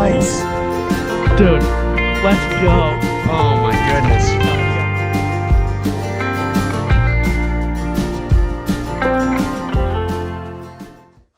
Nice. Dude, let's go. Oh my goodness.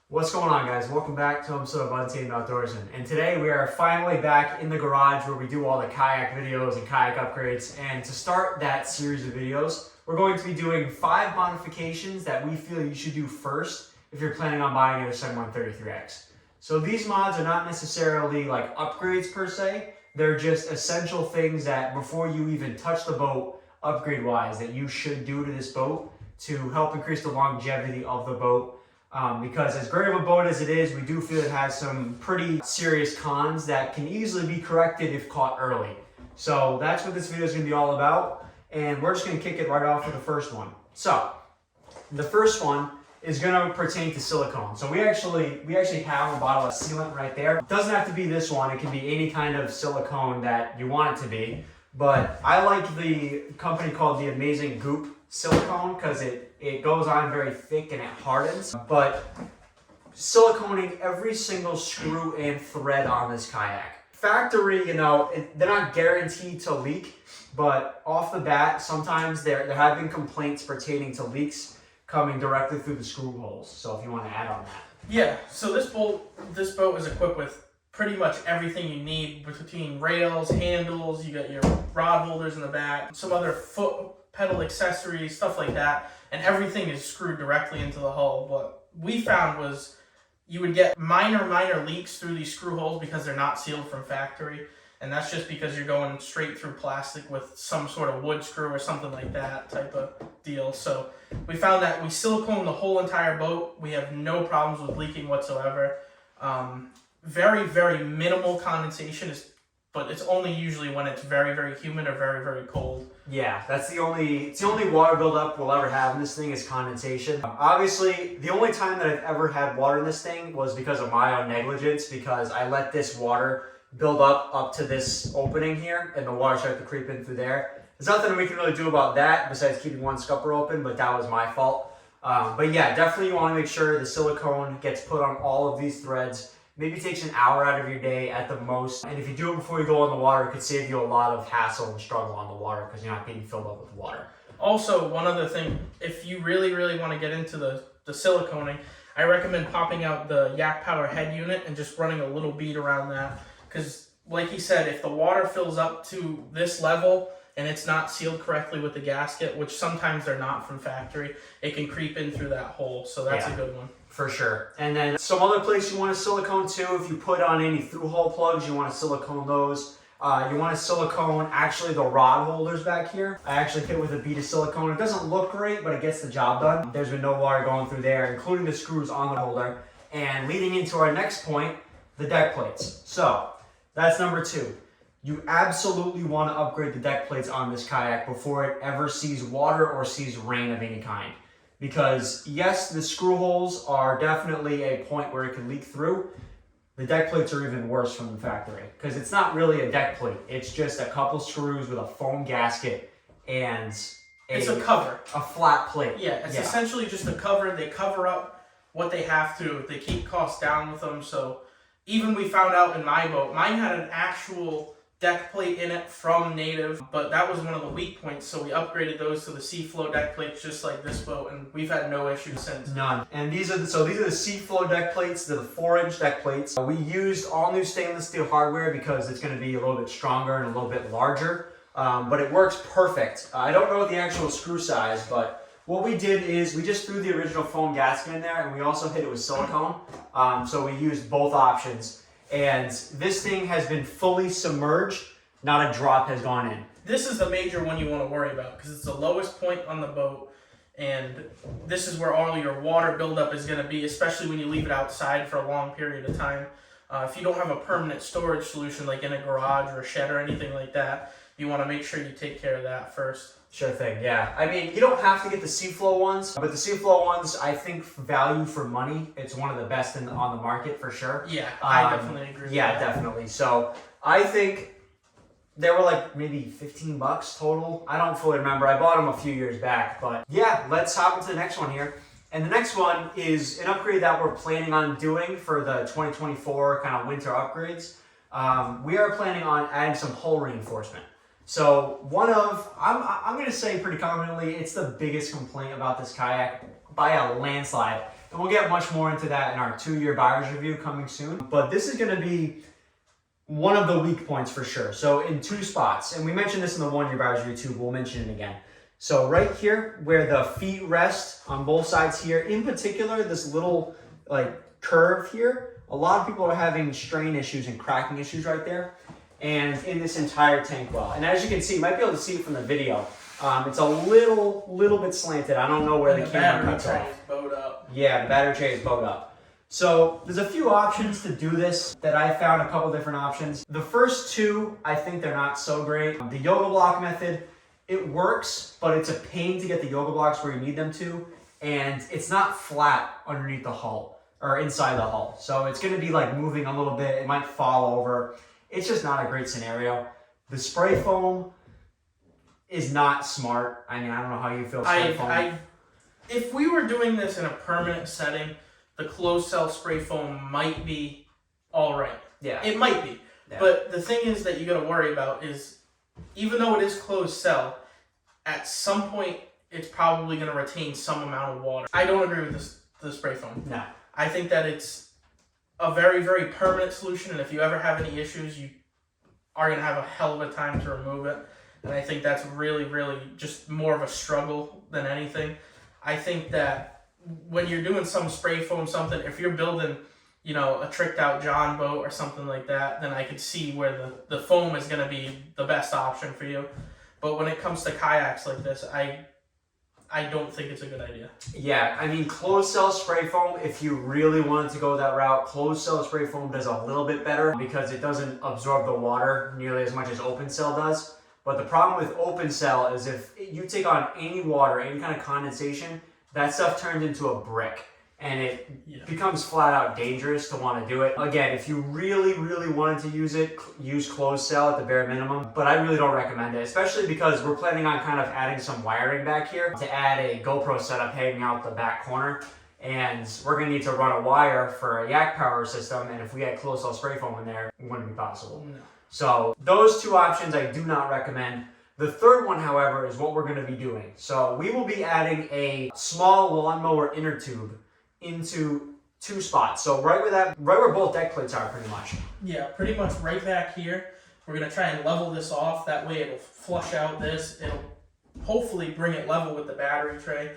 What's going on, guys? Welcome back to episode of Untamed Outdoorsmen. And today we are finally back in the garage where we do all the kayak videos and kayak upgrades. And to start that series of videos, we're going to be doing 5 modifications that we feel you should do first if you're planning on buying a Semi 133X. So these mods are not necessarily like upgrades per se. They're just essential things that before you even touch the boat, upgrade-wise, that you should do to this boat to help increase the longevity of the boat. Because as great of a boat as it is, we do feel it has some pretty serious cons that can easily be corrected if caught early. So that's what this video is going to be all about. And we're just going to kick it right off with the first one. So the first one is going to pertain to silicone. So we actually have a bottle of sealant right there. It doesn't have to be this one. It can be any kind of silicone that you want it to be. But I like the company called the Amazing Goop silicone because it goes on very thick and it hardens. But siliconing every single screw and thread on this kayak. Factory, you know, they're not guaranteed to leak, but off the bat, sometimes there have been complaints pertaining to leaks coming directly through the screw holes. So if you want to add on that. Yeah, so this boat is equipped with pretty much everything you need between rails, handles, you got your rod holders in the back, some other foot pedal accessories, stuff like that, and everything is screwed directly into the hull. What we found was you would get minor leaks through these screw holes because they're not sealed from factory, and that's just because you're going straight through plastic with some sort of wood screw or something like that type of deal. So we found that we silicone the whole entire boat. We have no problems with leaking whatsoever. Very minimal condensation, but it's only usually when it's very humid or very cold. Yeah, it's the only water buildup we'll ever have in this thing is condensation. Obviously, the only time that I've ever had water in this thing was because of my own negligence, because I let this water build up to this opening here, and the water started to creep in through there. There's nothing we can really do about that besides keeping one scupper open, but that was my fault. But yeah, definitely you want to make sure the silicone gets put on all of these threads. Maybe takes an hour out of your day at the most. And if you do it before you go on the water, it could save you a lot of hassle and struggle on the water because you're not getting filled up with water. Also, one other thing, if you really want to get into the siliconing, I recommend popping out the Yak Power head unit and just running a little bead around that. Because like he said, if the water fills up to this level and it's not sealed correctly with the gasket, which sometimes they're not from factory, it can creep in through that hole. So that's a good one. For sure. And then some other place you want to silicone too, if you put on any through-hole plugs, you want to silicone those. You want to silicone actually the rod holders back here. I actually hit it with a bead of silicone. It doesn't look great, but it gets the job done. There's been no water going through there, including the screws on the holder. And leading into our next point, the deck plates. So that's number 2. You absolutely want to upgrade the deck plates on this kayak before it ever sees water or sees rain of any kind. Because yes, the screw holes are definitely a point where it can leak through. The deck plates are even worse from the factory because it's not really a deck plate. It's just a couple screws with a foam gasket and it's a cover. A flat plate. Yeah, it's essentially just a cover. They cover up what they have to. They keep costs down with them. So even we found out in my boat, mine had an actual deck plate in it from Native, but that was one of the weak points, so we upgraded those to the Seaflow deck plates just like this boat, and we've had no issues since. None. And these are the Seaflow deck plates. They're the 4-inch deck plates. We used all new stainless steel hardware because it's going to be a little bit stronger and a little bit larger, but it works perfect. I don't know the actual screw size, but what we did is we just threw the original foam gasket in there, and we also hit it with silicone, so we used both options. And this thing has been fully submerged. Not a drop has gone in. This is the major one you want to worry about because it's the lowest point on the boat. And this is where all your water buildup is going to be, especially when you leave it outside for a long period of time. If you don't have a permanent storage solution like in a garage or a shed or anything like that, you want to make sure you take care of that first. Sure thing, yeah. I mean, you don't have to get the Seaflow ones, but the Seaflow ones, I think value for money, it's one of the best on the market for sure. Yeah, I definitely agree with that. Yeah, definitely. So I think they were like maybe 15 bucks total. I don't fully remember. I bought them a few years back, but yeah, let's hop into the next one here. And the next one is an upgrade that we're planning on doing for the 2024 kind of winter upgrades. we are planning on adding some hull reinforcement. So I'm going to say pretty confidently, it's the biggest complaint about this kayak by a landslide. And we'll get much more into that in our 2-year buyer's review coming soon. But this is going to be one of the weak points for sure. So in 2 spots, and we mentioned this in the 1-year buyer's review too, but we'll mention it again. So right here, where the feet rest on both sides here, in particular, this little like curve here, a lot of people are having strain issues and cracking issues right there. And in this entire tank well. And as you can see, you might be able to see it from the video. It's a little bit slanted. I don't know where the camera cuts off. Is bowed up. Yeah, the battery tray is bowed up. So there's a few options to do this that I found, a couple different options. The first 2, I think they're not so great. The yoga block method, it works, but it's a pain to get the yoga blocks where you need them to. And it's not flat underneath the hull or inside the hull. So it's gonna be like moving a little bit. It might fall over. It's just not a great scenario. The spray foam is not smart. I mean, I don't know how you feel spray foam. If we were doing this in a permanent setting, the closed cell spray foam might be all right. Yeah. It might be. Yeah. But the thing is that you got to worry about is, even though it is closed cell, at some point it's probably going to retain some amount of water. I don't agree with the spray foam. No. I think that it's a very, very permanent solution, and if you ever have any issues, you are going to have a hell of a time to remove it. And I think that's really, really just more of a struggle than anything. I think that when you're doing some spray foam something, if you're building, you know, a tricked out John boat or something like that, then I could see where the foam is going to be the best option for you. But when it comes to kayaks like this, I don't think it's a good idea. Yeah, I mean, closed cell spray foam, if you really wanted to go that route, closed cell spray foam does a little bit better because it doesn't absorb the water nearly as much as open cell does. But the problem with open cell is if you take on any water, any kind of condensation, that stuff turns into a brick. And it becomes flat out dangerous to want to do it. Again, if you really, really wanted to use it, use closed cell at the bare minimum. But I really don't recommend it, especially because we're planning on kind of adding some wiring back here to add a GoPro setup hanging out the back corner. And we're going to need to run a wire for a yak power system. And if we had closed cell spray foam in there, it wouldn't be possible. No. So those 2 options I do not recommend. The third one, however, is what we're going to be doing. So we will be adding a small lawnmower inner tube into 2 spots. So right where both deck plates are, pretty much. Yeah, pretty much right back here. We're gonna try and level this off. That way it'll flush out this. It'll hopefully bring it level with the battery tray.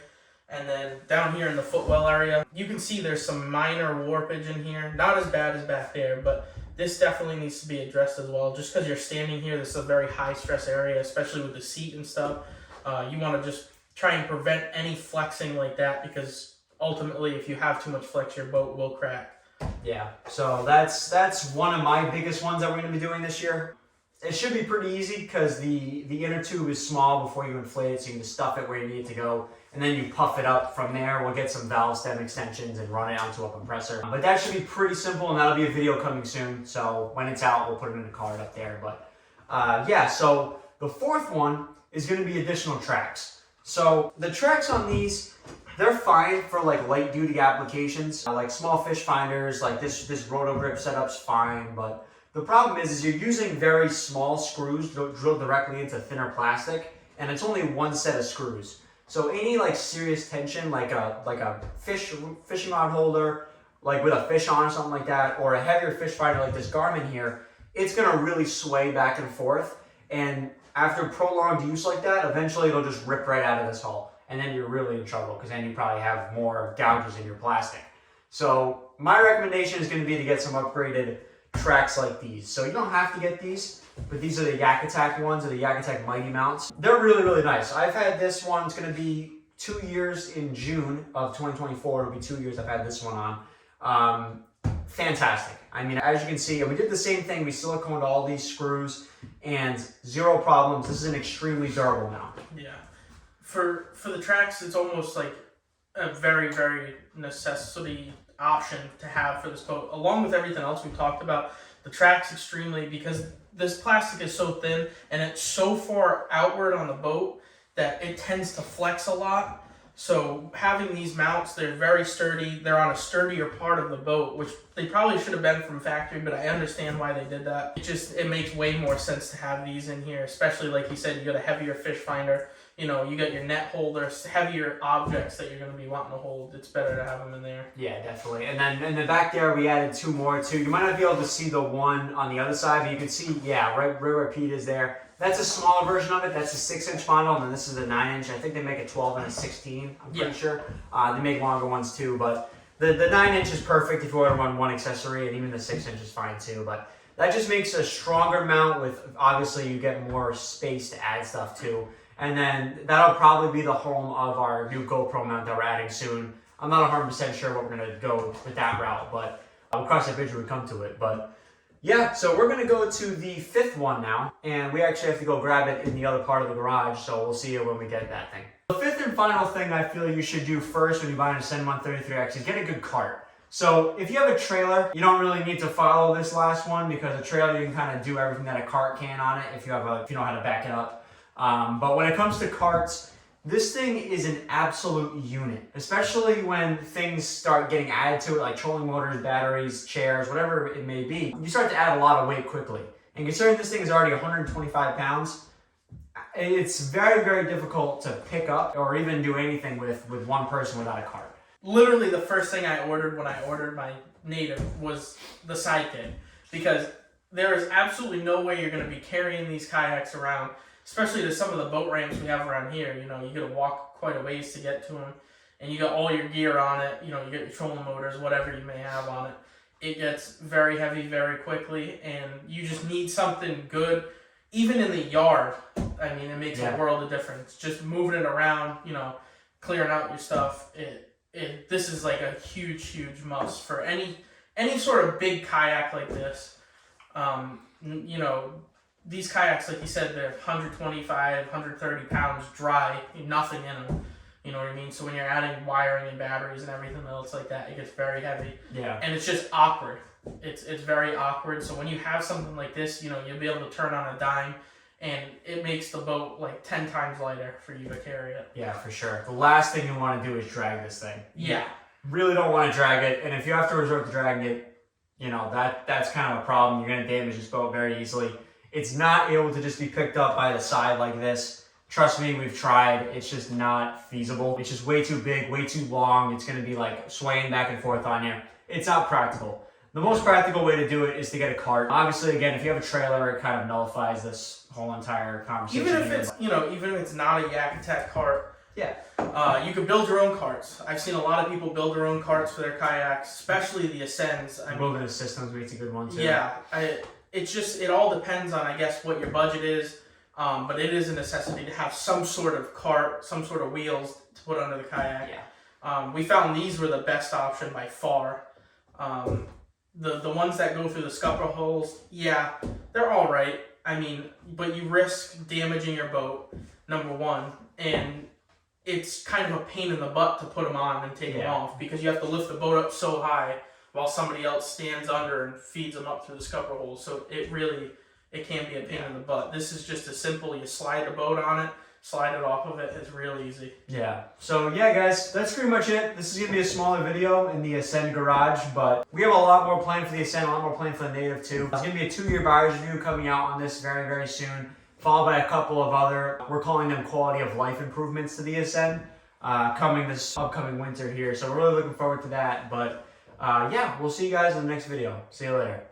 And then down here in the footwell area, you can see there's some minor warpage in here. Not as bad as back there, but this definitely needs to be addressed as well. Just because you're standing here, this is a very high stress area, especially with the seat and stuff. You want to just try and prevent any flexing like that, because ultimately, if you have too much flex, your boat will crack. Yeah, so that's one of my biggest ones that we're going to be doing this year. It should be pretty easy because the inner tube is small before you inflate it, so you can just stuff it where you need it to go. And then you puff it up from there. We'll get some valve stem extensions and run it onto a compressor. But that should be pretty simple, and that'll be a video coming soon. So when it's out, we'll put it in the card up there. But yeah, so the 4th one is going to be additional tracks. So the tracks on these, they're fine for like light duty applications, like small fish finders, like this roto grip setup's fine. But the problem is you're using very small screws drilled directly into thinner plastic, and it's only 1 set of screws. So any like serious tension, like a fishing rod holder, like with a fish on or something like that, or a heavier fish finder like this Garmin here, it's gonna really sway back and forth. And after prolonged use like that, eventually it'll just rip right out of this hull. And then you're really in trouble, because then you probably have more gouges in your plastic. So my recommendation is going to be to get some upgraded tracks like these. So you don't have to get these, but these are the Yak Attack ones, or the Yak Attack Mighty Mounts. They're really, really nice. I've had this one. It's going to be 2 years in June of 2024. It'll be 2 years I've had this one on. Fantastic. I mean, as you can see, we did the same thing. We siliconed all these screws and 0 problems. This is an extremely durable mount. Yeah. For the tracks, it's almost like a very, very necessity option to have for this boat. Along with everything else we've talked about, the tracks extremely, because this plastic is so thin and it's so far outward on the boat that it tends to flex a lot. So having these mounts, they're very sturdy. They're on a sturdier part of the boat, which they probably should have been from factory, but I understand why they did that. It makes way more sense to have these in here, especially like you said, you got a heavier fish finder. You know, you got your net holders, heavier objects that you're going to be wanting to hold. It's better to have them in there. Yeah, definitely. And then in the back there, we added 2 more too. You might not be able to see the one on the other side, but you can see, yeah, right where Pete is there. That's a smaller version of it. That's a 6-inch model, and then this is a 9-inch. I think they make a 12 and a 16. I'm pretty sure. They make longer ones too, but the 9-inch is perfect if you want to run one accessory, and even the 6-inch is fine too. But that just makes a stronger mount. With obviously you get more space to add stuff to. And then that'll probably be the home of our new GoPro mount that we're adding soon. I'm not 100% sure what we're going to go with that route, but we'll cross that bridge when we come to it. But yeah, so we're going to go to the 5th one now, and we actually have to go grab it in the other part of the garage, so we'll see you when we get that thing. The 5th and final thing I feel you should do first when you buy an Ascend 133X is get a good cart. So if you have a trailer, you don't really need to follow this last one, because a trailer you can kind of do everything that a cart can on it if you know how to back it up. But when it comes to carts, this thing is an absolute unit, especially when things start getting added to it, like trolling motors, batteries, chairs, whatever it may be. You start to add a lot of weight quickly. And considering this thing is already 125 pounds, it's very, very difficult to pick up or even do anything with one person without a cart. Literally the first thing I ordered when I ordered my Native was the Sidekick, because there is absolutely no way you're going to be carrying these kayaks around, especially to some of the boat ramps we have around here. You know, you got to walk quite a ways to get to them, and you got all your gear on it. You know, you got your trolling motors, whatever you may have on it. It gets very heavy very quickly, and you just need something good. Even in the yard, I mean, it makes a world of difference. Just moving it around, you know, clearing out your stuff. This is like a huge, huge must for any sort of big kayak like this. You know, these kayaks, like you said, they're 125, 130 pounds dry, nothing in them. You know what I mean? So when you're adding wiring and batteries and everything else like that, it gets very heavy. Yeah. And it's just awkward. It's very awkward. So when you have something like this, you know, you'll be able to turn on a dime, and it makes the boat like 10 times lighter for you to carry it. Yeah, for sure. The last thing you want to do is drag this thing. Yeah. You really don't want to drag it, and if you have to resort to dragging it, you know, that's kind of a problem. You're going to damage this boat very easily. It's not able to just be picked up by the side like this. Trust me, we've tried. It's just not feasible. It's just way too big, way too long. It's going to be like swaying back and forth on you. It's not practical. The most practical way to do it is to get a cart. Obviously, again, if you have a trailer, it kind of nullifies this whole entire conversation. Even if it's, you know, even if it's not a Yak Attack cart, yeah, you can build your own carts. I've seen a lot of people build their own carts for their kayaks, especially the Ascends. Wilderness Systems makes a good one too. Yeah, it all depends on, I guess, what your budget is. But it is a necessity to have some sort of cart, some sort of wheels to put under the kayak. Yeah. We found these were the best option by far. The ones that go through the scupper holes, yeah, they're all right. I mean, but you risk damaging your boat, number one, and it's kind of a pain in the butt to put them on and take them off, because you have to lift the boat up so high while somebody else stands under and feeds them up through the scupper holes. So it can be a pain in the butt. This is just as simple. You slide the boat on it, slide it off of it. It's real easy. Yeah. So yeah, guys, that's pretty much it. This is going to be a smaller video in the Ascend garage, but we have a lot more planned for the Ascend, a lot more planned for the Native too. It's going to be a 2-year buyer's review coming out on this very, very soon, followed by a couple of other, we're calling them quality of life improvements to the Ascend, coming this upcoming winter here. So we're really looking forward to that. But yeah, we'll see you guys in the next video. See you later.